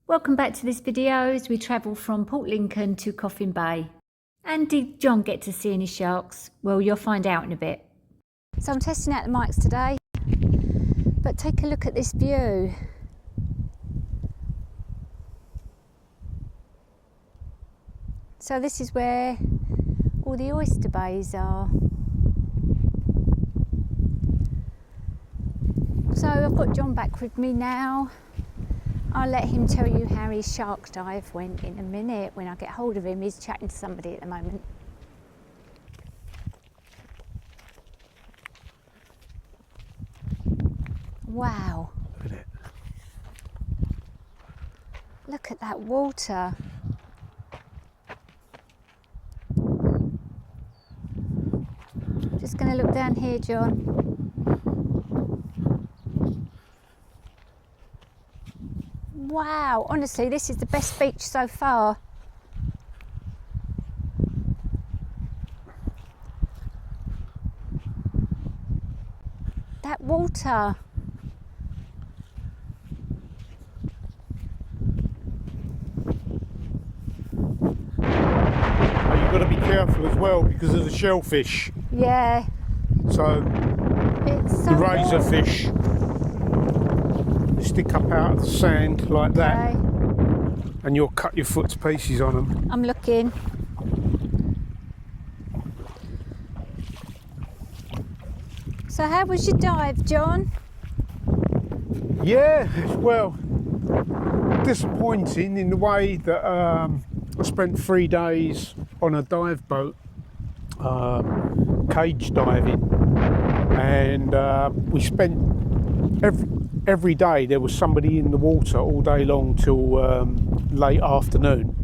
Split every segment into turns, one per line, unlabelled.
Welcome back to this video as we travel from Port Lincoln to Coffin Bay. And did John get to see any sharks? Well, you'll find out in a bit. So I'm testing out the mics today, but take a look at this view. So this is where all the oyster bays are. So I've got John back with me now. I'll let him tell you how his shark dive went in a minute when I get hold of him. He's chatting to somebody at the moment. Wow.
Look at it.
Look at that water. Just going to look down here, John. Wow, honestly, this is the best beach so far. That water.
You've got to be careful as well because of the shellfish.
Yeah.
So
It's so
the razor
warm.
fish stick up out of the sand like that,
Okay.
and you'll cut your foot to pieces on them.
I'm looking. So how was your dive, John?
Yeah, well, disappointing in the way that I spent 3 days on a dive boat, cage diving, and we spent every day there was somebody in the water all day long till late afternoon,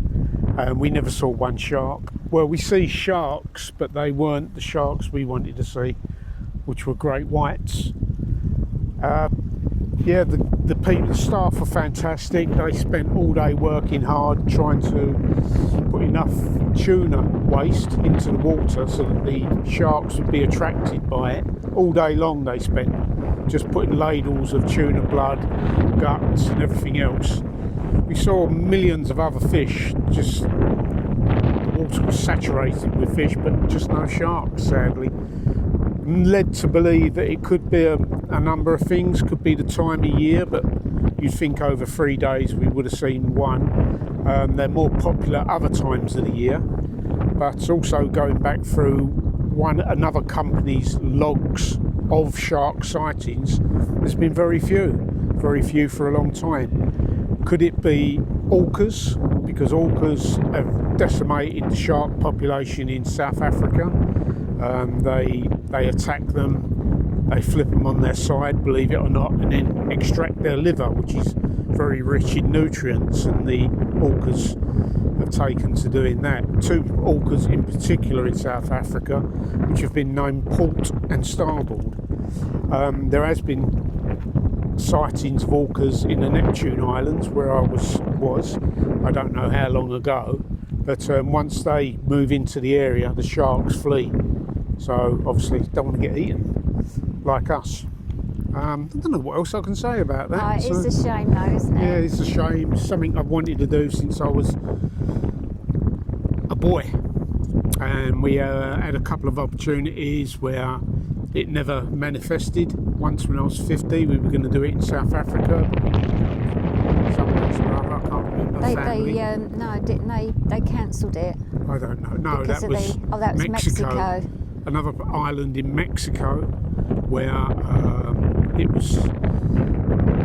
and we never saw one shark. Well, we see sharks, but they weren't the sharks we wanted to see, which were great whites. Yeah, the people, the staff were fantastic. They spent all day working hard trying to put enough tuna waste into the water so that the sharks would be attracted by it. All day long they spent just putting ladles of tuna blood, guts and everything else. We saw millions of other fish, just the water was saturated with fish, but just no sharks, sadly. Led to believe that it could be a number of things, could be the time of year, but you'd think over 3 days we would have seen one. They're more popular other times of the year, but also going back through another company's logs of shark sightings, there's been very few for a long time. Could it be orcas? Because orcas have decimated the shark population in South Africa. They attack them, they flip them on their side, believe it or not, and then extract their liver, which is very rich in nutrients, and the orcas have taken to doing that. 2 orcas in particular in South Africa, which have been named port and starboard. There has been sightings of orcas in the Neptune Islands where I was I don't know how long ago, but once they move into the area the sharks flee, so obviously don't want to get eaten like us. I don't know what else I can say about that.
It is a shame though, isn't it?
Yeah, it's a shame. It's something I've wanted to do since I was a boy, and we had a couple of opportunities where it never manifested. Once when I was 50 we were going to do it in South Africa, but we didn't go for some reason or other. I can't remember.
No, didn't they? They cancelled it.
I don't know. No,
Because
that
of
was,
that was Mexico.
Another island in Mexico where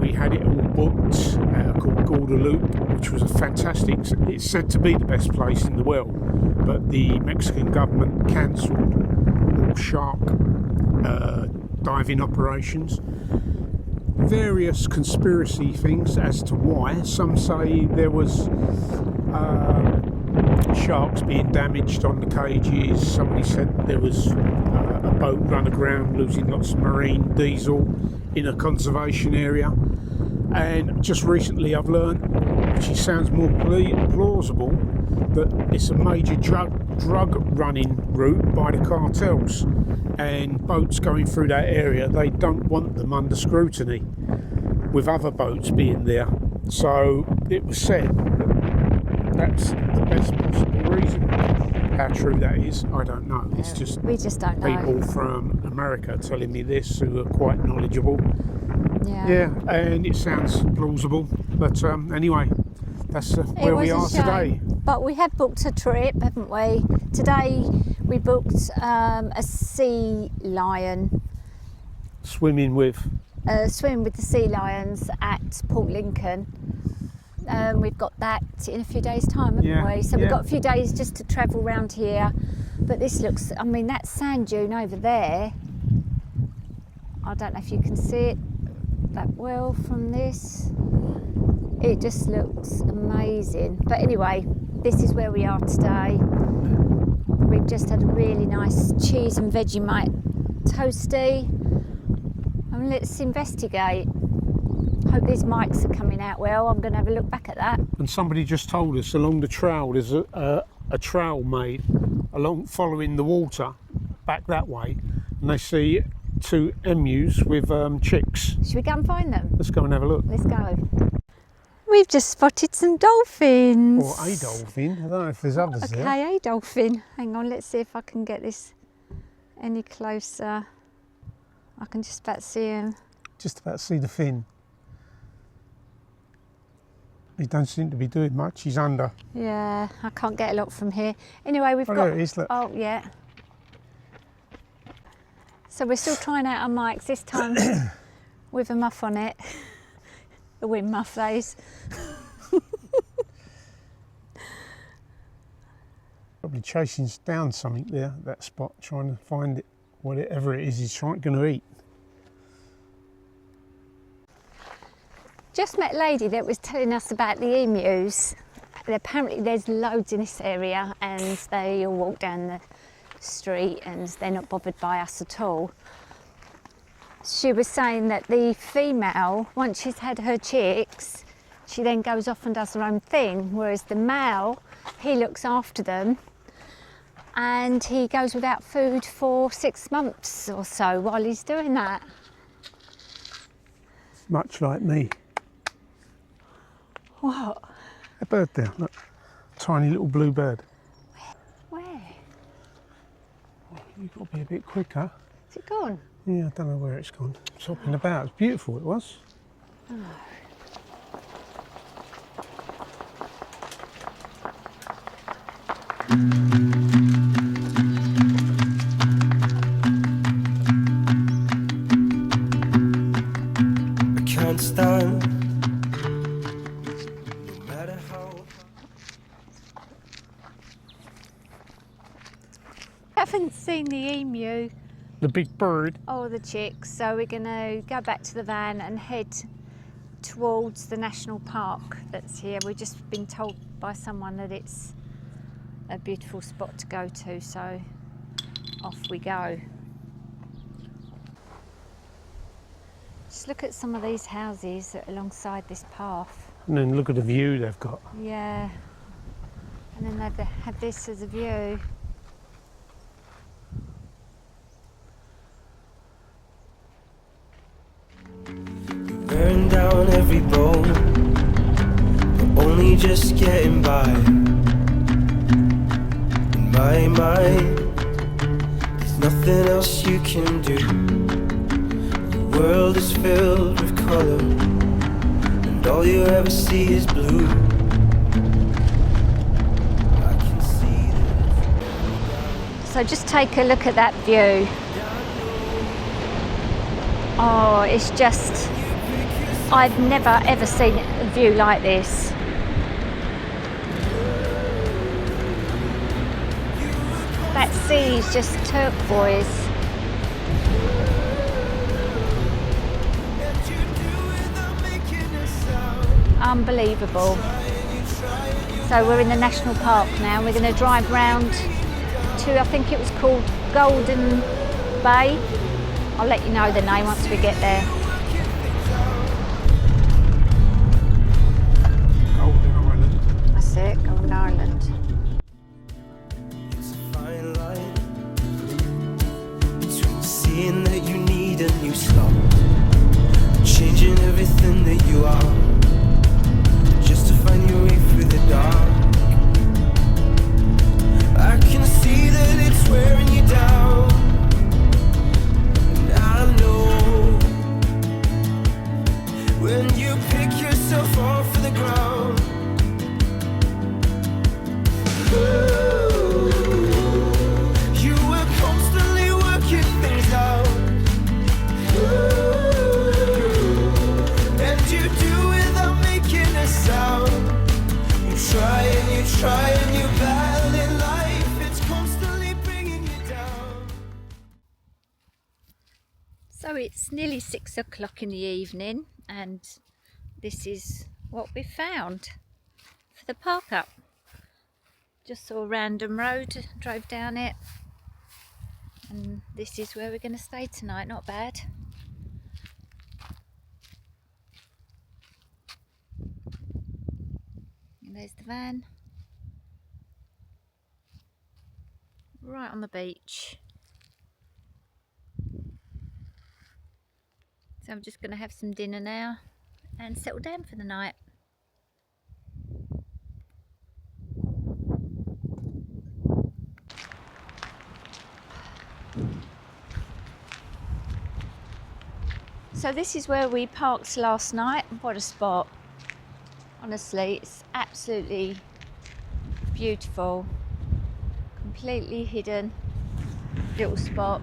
we had it all booked, called Guadalupe, which was a fantastic, it's said to be the best place in the world, but the Mexican government cancelled all shark diving operations. Various conspiracy things as to why. Some say there was sharks being damaged on the cages. Somebody said there was a boat run aground losing lots of marine diesel in a conservation area. And just recently I've learned, which sounds more plausible, that it's a major drug running route by the cartels, and boats going through that area, they don't want them under scrutiny with other boats being there. So it was said that's the best possible reason. How true that is, I don't know. It's just
we just don't know.
People from America telling me this who are quite knowledgeable. Yeah, and it sounds plausible. But anyway, that's where we are today.
But we have booked a trip, haven't we? Today we booked a sea lion.
Swimming with
the sea lions at Port Lincoln. We've got that in a few days' time, haven't we? So we've got a few days just to travel around here. But this looks, I mean, that sand dune over there, I don't know if you can see it that well from this. It just looks amazing. But anyway, this is where we are today. We've just had a really nice cheese and Vegemite toasty. And let's investigate. Hope these mics are coming out well. I'm going to have a look back at that.
And somebody just told us along the trail there's a trail made along following the water back that way, and they see 2 emus with chicks.
Should we go and find them?
Let's go and have a look.
Let's go. We've just spotted some dolphins.
Or a dolphin. I don't know if there's others there.
Okay, a dolphin. Hang on, let's see if I can get this any closer. I can just about see him.
Just about see the fin. He don't seem to be doing much. He's under.
Yeah, I can't get a lot from here. Anyway, we've got.
There it is, look.
Oh yeah. So we're still trying out our mics this time with a muff on it. The wind muff, those.
Probably chasing down something there, that spot, trying to find it, whatever it is he's going to eat.
Just met a lady that was telling us about the emus. And apparently there's loads in this area and they all walk down the street and they're not bothered by us at all. She was saying that the female, once she's had her chicks, she then goes off and does her own thing, whereas the male, he looks after them and he goes without food for 6 months or so while he's doing that.
Much like me.
What?
A bird there, look. Tiny little blue bird.
Where?
Oh, you've got to be a bit quicker.
Is it gone?
Yeah, I don't know where it's gone. It's hopping about. It's beautiful, it was.
Oh.
I can't stand. No matter how.
Haven't seen the emu
The big bird.
or the chicks, so we're going to go back to the van and head towards the national park that's here. We've just been told by someone that it's a beautiful spot to go to, so off we go. Just look at some of these houses that are alongside this path.
And then look at the view they've got.
Yeah, and then they have this as a view.
Wearing down every bone, but only just getting by. In my mind, there's nothing else you can do. The world is filled with color, and all you ever see is blue. I can see that.
So just take a look at that view. Oh, it's just, I've never ever seen a view like this. That sea is just turquoise. Unbelievable. So we're in the national park now. We're going to drive round to, I think it was called Golden Bay. I'll let you know the name once we get there.
Golden Island.
That's it, Golden Island.
It's a fine line between seeing that you need a new start, changing everything that you are.
it's nearly 6 o'clock in the evening, and this is what we found for the park up. Just saw a random road, drove down it, and this is where we're going to stay tonight. Not bad. And there's the van, right on the beach. So I'm just going to have some dinner now and settle down for the night. So this is where we parked last night. What a spot. Honestly, it's absolutely beautiful. Completely hidden little spot.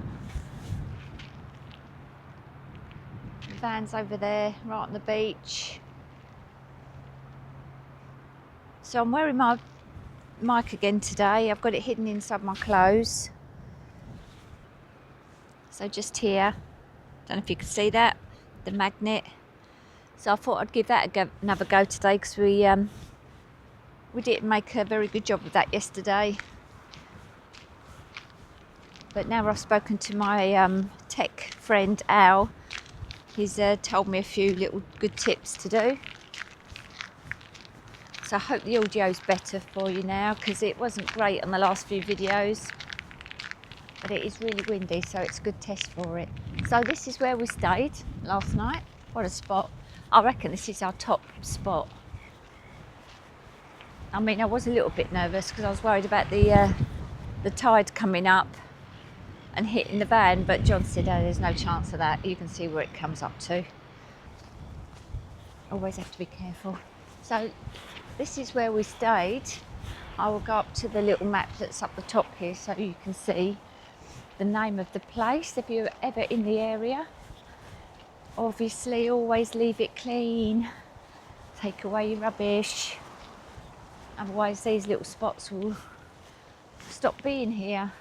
The van's over there, right on the beach. So I'm wearing my mic again today. I've got it hidden inside my clothes. So just here, don't know if you can see that, the magnet. So I thought I'd give that another go today, because we didn't make a very good job of that yesterday. But now I've spoken to my tech friend Al, he's told me a few little good tips to do. So I hope the audio's better for you now, because it wasn't great on the last few videos. But it is really windy, so it's a good test for it. So this is where we stayed last night. What a spot. I reckon this is our top spot. I mean, I was a little bit nervous because I was worried about the tide coming up and hitting the van, but John said, oh, there's no chance of that. You can see where it comes up to. Always have to be careful. So this is where we stayed. I will go up to the little map that's up the top here so you can see the name of the place if you're ever in the area. Obviously, always leave it clean. Take away your rubbish. Otherwise, these little spots will stop being here,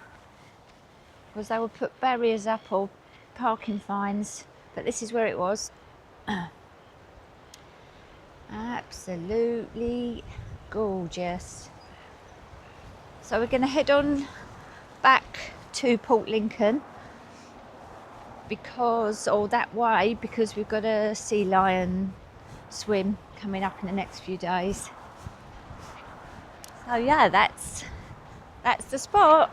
because they will put barriers up or parking fines. But this is where it was. Absolutely gorgeous. So we're going to head on back to Port Lincoln, because we've got a sea lion swim coming up in the next few days. So yeah, that's the spot.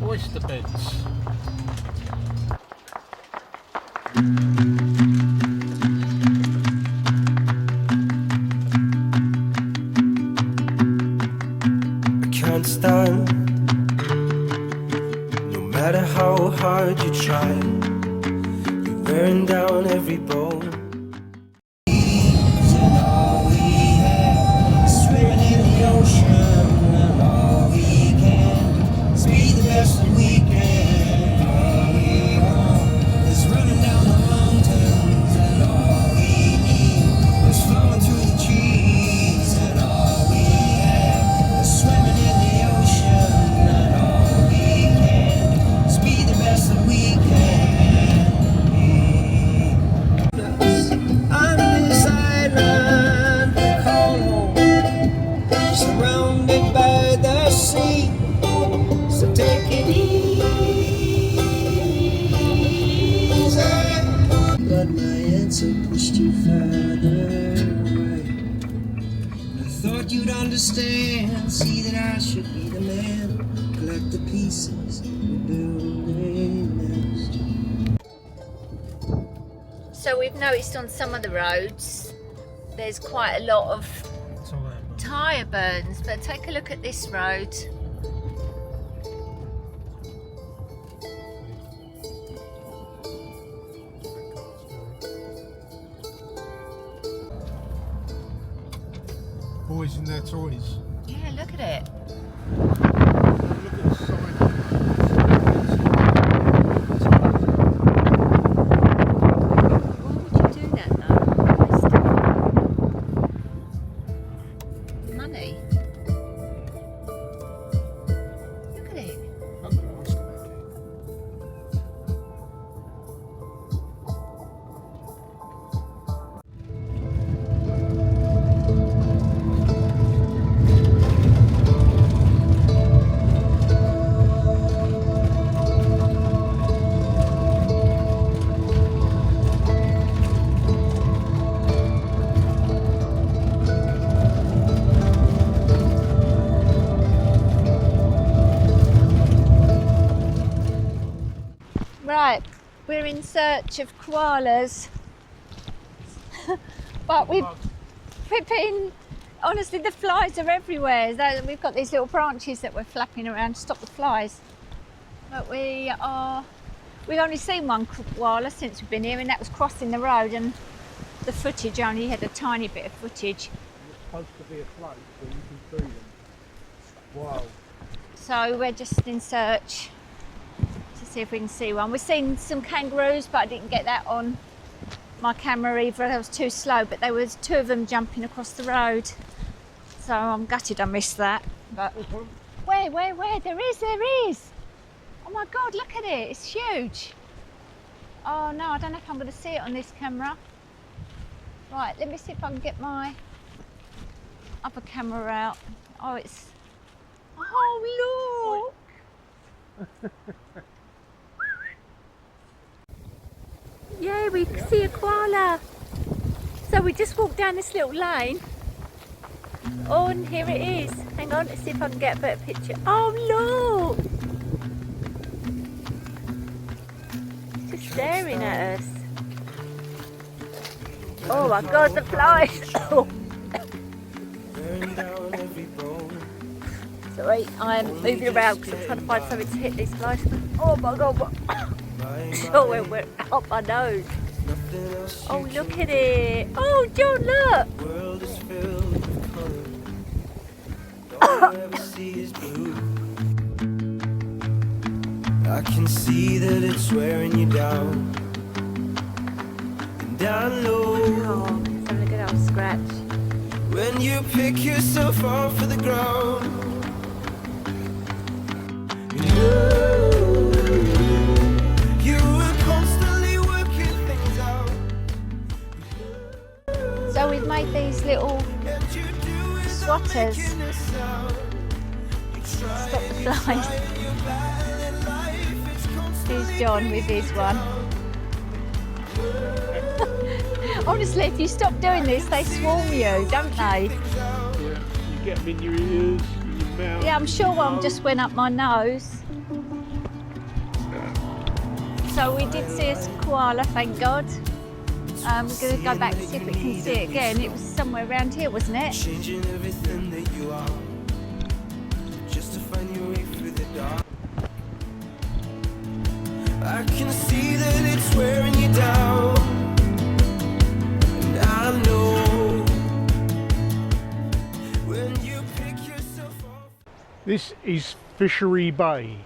Oyster beds.
I can't stand, no matter how hard you try, you're wearing down every bone. And all we have is swimming in the ocean, and all we can is be the best that we can. All we want is running down the mountains, and all we need is flowing through the trees, and all we have is swimming in the ocean, and all we can is be the best that we can. On this island we call home, surrounded by the sea, so take it easy. But my answer pushed you further away. I thought you'd understand, see that I should be the man, collect the pieces and build a nest.
So we've noticed on some of the roads there's quite a lot of tyre burns, but take a look at this road.
Boys in their toys.
Yeah, look at it.
Look at the sign.
Why would you do that though? Waste money. Look at it. Right, we're in search of koalas, but we're flipping. Honestly, the flies are everywhere. We've got these little branches that we're flapping around to stop the flies. But we've only seen one koala since we've been here, and that was crossing the road, and the footage only had a tiny bit of footage.
It's supposed to be a float, so you can see them. Wow.
So we're just in search to see if we can see one. We've seen some kangaroos, but I didn't get that on my camera either. That was too slow, but there was two of them jumping across the road. So I'm gutted I missed that. But where? There is. Oh my God, look at it. It's huge. Oh no, I don't know if I'm going to see it on this camera. Right, let me see if I can get my other camera out. Oh, it's... Oh, look! Yeah, we can see a koala. So we just walked down this little lane. Oh, and here it is. Hang on, let's see if I can get a better picture. Oh, look! It's just staring at us. Oh my God, the flies! Oh. Sorry, I'm moving around because I'm trying to find something to hit these flies. Oh my God, what? Oh, we're up my nose. Oh, look at it. Oh, John, look.
The world is filled with color. All you ever see is blue. I can see that it's wearing you down. And down low.
Oh, it's having a good old scratch.
When you pick yourself off of the ground. You were constantly working things out.
So we've made these little swatters. Stop the flies. Here's John with his one. Honestly, if you stop doing this, they swarm you, don't they?
Yeah, you get them in your ears, in your mouth.
Yeah, I'm sure one just went up my nose. So we did see a koala, thank God. We're going to go back to see if we can see it again. It was somewhere around here, wasn't it?
Changing everything that you are, just to find your way through the dark. I can see that it's wearing you down, and I know when you pick yourself off.
This is Fishery Bay.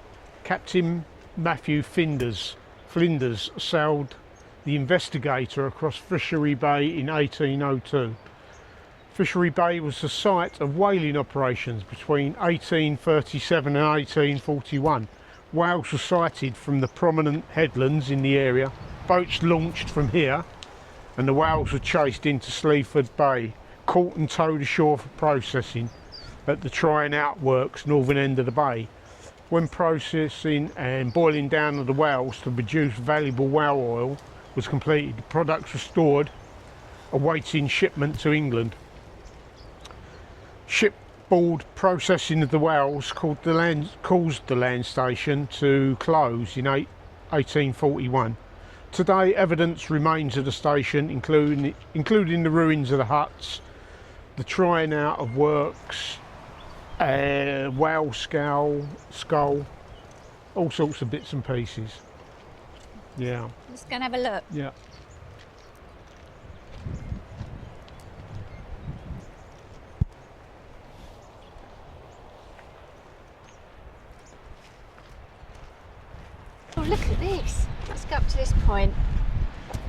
Captain Matthew Flinders sailed the Investigator across Fishery Bay in 1802. Fishery Bay was the site of whaling operations between 1837 and 1841. Whales were sighted from the prominent headlands in the area. Boats launched from here and the whales were chased into Sleaford Bay, caught and towed ashore for processing at the Trying Out Works, northern end of the bay. When processing and boiling down of the whales to produce valuable whale oil was completed, the products were stored awaiting shipment to England. Shipboard processing of the whales caused the land station to close in 1841. Today evidence remains of the station, including the ruins of the huts, the Trying Out of Works, whale skull, all sorts of bits and pieces. Yeah.
Let's go and have a look.
Yeah.
Oh, look at this. Let's go up to this point.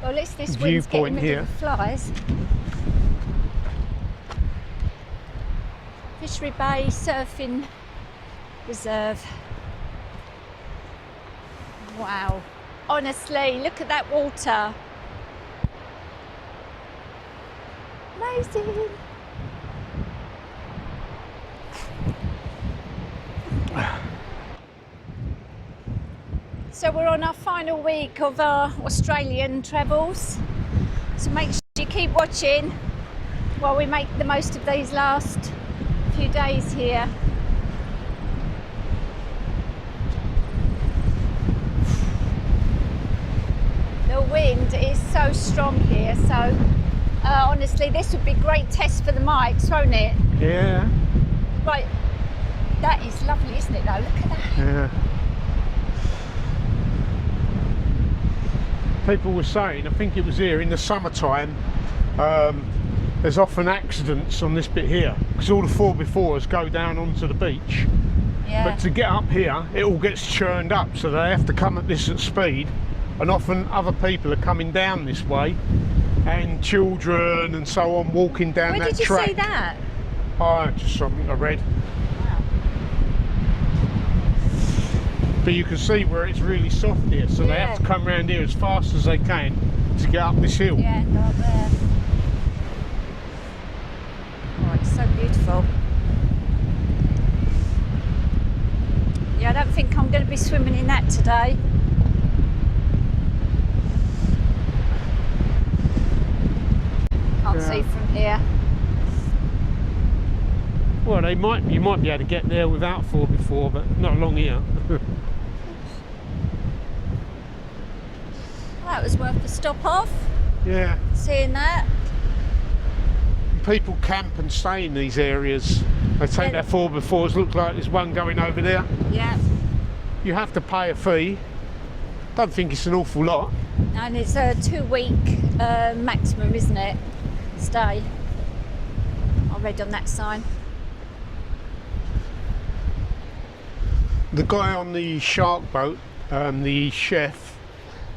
Well, let's this wind's getting rid of the flies. Fishery Bay Surfing Reserve. Wow. Honestly, look at that water. Amazing. So we're on our final week of our Australian travels. So make sure you keep watching while we make the most of these last few days here. The wind is so strong here, so honestly this would be a great test for the mics, won't it?
Yeah.
Right, that is lovely, isn't it though? Look at that.
Yeah. People were saying, I think it was here in the summertime, there's often accidents on this bit here because all the 4x4s go down onto the beach.
Yeah.
But to get up here, it all gets churned up, so they have to come at this at speed. And often other people are coming down this way, and children and so on walking down that track.
Where did you see that?
Oh, just something I read.
Wow.
But you can see where it's really soft here, so they have to come around here as fast as they can to get up this hill.
Yeah, go up there. Oh, it's so beautiful. Yeah, I don't think I'm going to be swimming in that today. Can't see from here.
Well, you might be able to get there without 4x4, but not along here.
That was worth the stop off.
Yeah.
Seeing that.
People camp and stay in these areas. They take their 4x4s. Look like there's one going over there.
Yeah.
You have to pay a fee. Don't think it's an awful lot.
And it's a 2-week maximum, isn't it? Stay. I read on that sign.
The guy on the shark boat, the chef,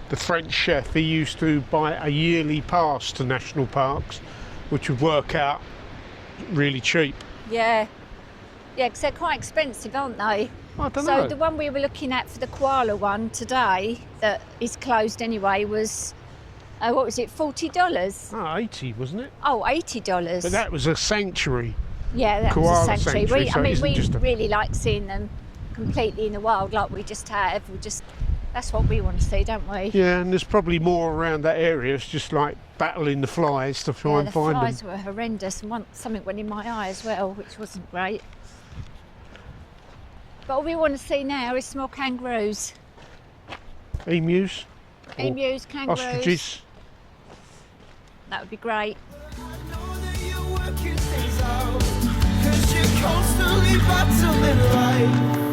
the French chef, he used to buy a yearly pass to national parks, which would work out really cheap.
Yeah. Yeah, because they're quite expensive, aren't they?
I don't know.
So the one we were looking at for the koala one today, that is closed anyway, was, what was it, $40?
Oh, 80, wasn't it?
Oh, $80.
But that was a sanctuary.
Yeah, that
koala
was a sanctuary.
so
We really like seeing them completely in the wild like we just have. That's what we want to see, don't we?
Yeah, and there's probably more around that area. It's just like battling the flies to try and find them.
The flies were horrendous, and something went in my eye as well, which wasn't great. But all we want to see now is small kangaroos.
Emus?
Emus, kangaroos.
Ostriches.
That would be great.
Constantly battling life.